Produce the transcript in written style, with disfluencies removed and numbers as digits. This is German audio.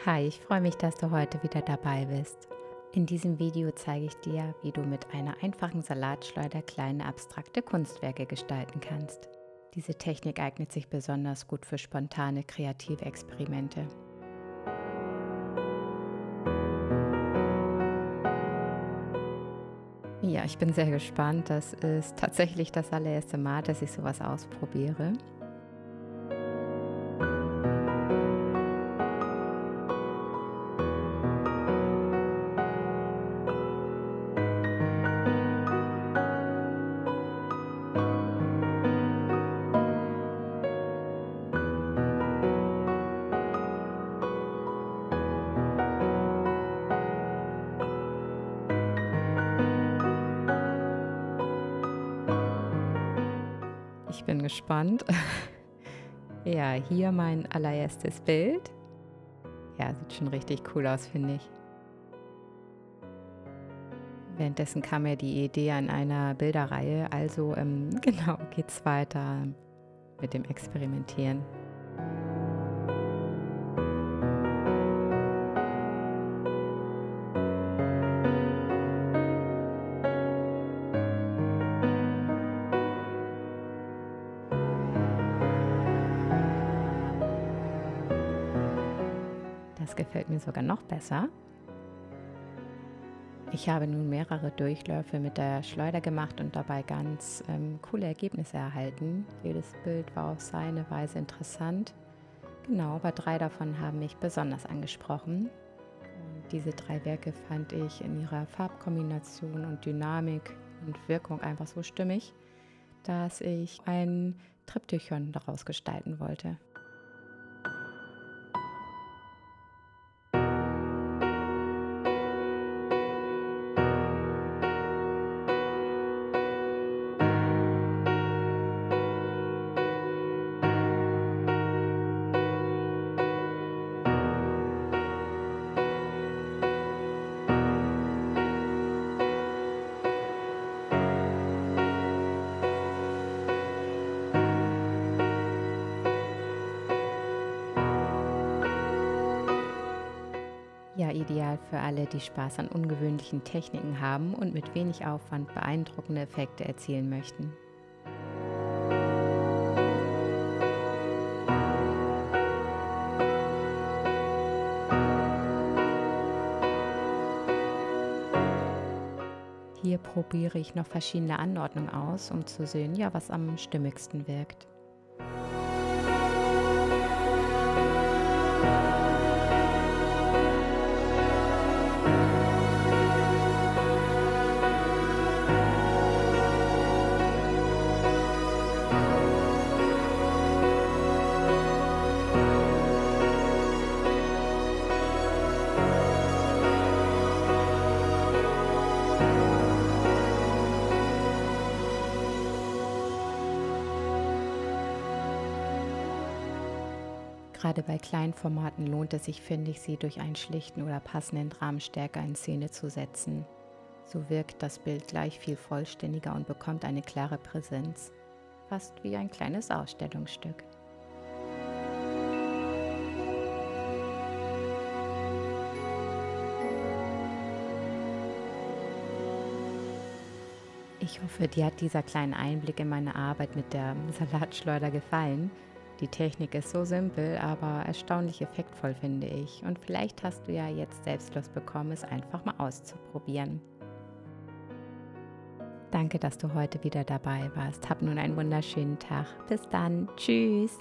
Hi, ich freue mich, dass du heute wieder dabei bist. In diesem Video zeige ich dir, wie du mit einer einfachen Salatschleuder kleine abstrakte Kunstwerke gestalten kannst. Diese Technik eignet sich besonders gut für spontane kreative Experimente. Ja, ich bin sehr gespannt. Das ist tatsächlich das allererste Mal, dass ich sowas ausprobiere. Ich bin gespannt. Ja, hier mein allererstes Bild. Ja, sieht schon richtig cool aus, finde ich. Währenddessen kam mir die Idee an einer Bilderreihe, also genau, geht's weiter mit dem Experimentieren. Das gefällt mir sogar noch besser. Ich habe nun mehrere Durchläufe mit der Schleuder gemacht und dabei ganz coole Ergebnisse erhalten. Jedes Bild war auf seine Weise interessant. Genau, aber 3 davon haben mich besonders angesprochen. Und diese 3 Werke fand ich in ihrer Farbkombination und Dynamik und Wirkung einfach so stimmig, dass ich ein Triptychon daraus gestalten wollte. Ja, ideal für alle, die Spaß an ungewöhnlichen Techniken haben und mit wenig Aufwand beeindruckende Effekte erzielen möchten. Hier probiere ich noch verschiedene Anordnungen aus, um zu sehen, ja, was am stimmigsten wirkt. Gerade bei kleinen Formaten lohnt es sich, finde ich, sie durch einen schlichten oder passenden Rahmen stärker in Szene zu setzen. So wirkt das Bild gleich viel vollständiger und bekommt eine klare Präsenz. Fast wie ein kleines Ausstellungsstück. Ich hoffe, dir hat dieser kleine Einblick in meine Arbeit mit der Salatschleuder gefallen. Die Technik ist so simpel, aber erstaunlich effektvoll, finde ich. Und vielleicht hast du ja jetzt selbst Lust bekommen, es einfach mal auszuprobieren. Danke, dass du heute wieder dabei warst. Hab nun einen wunderschönen Tag. Bis dann. Tschüss.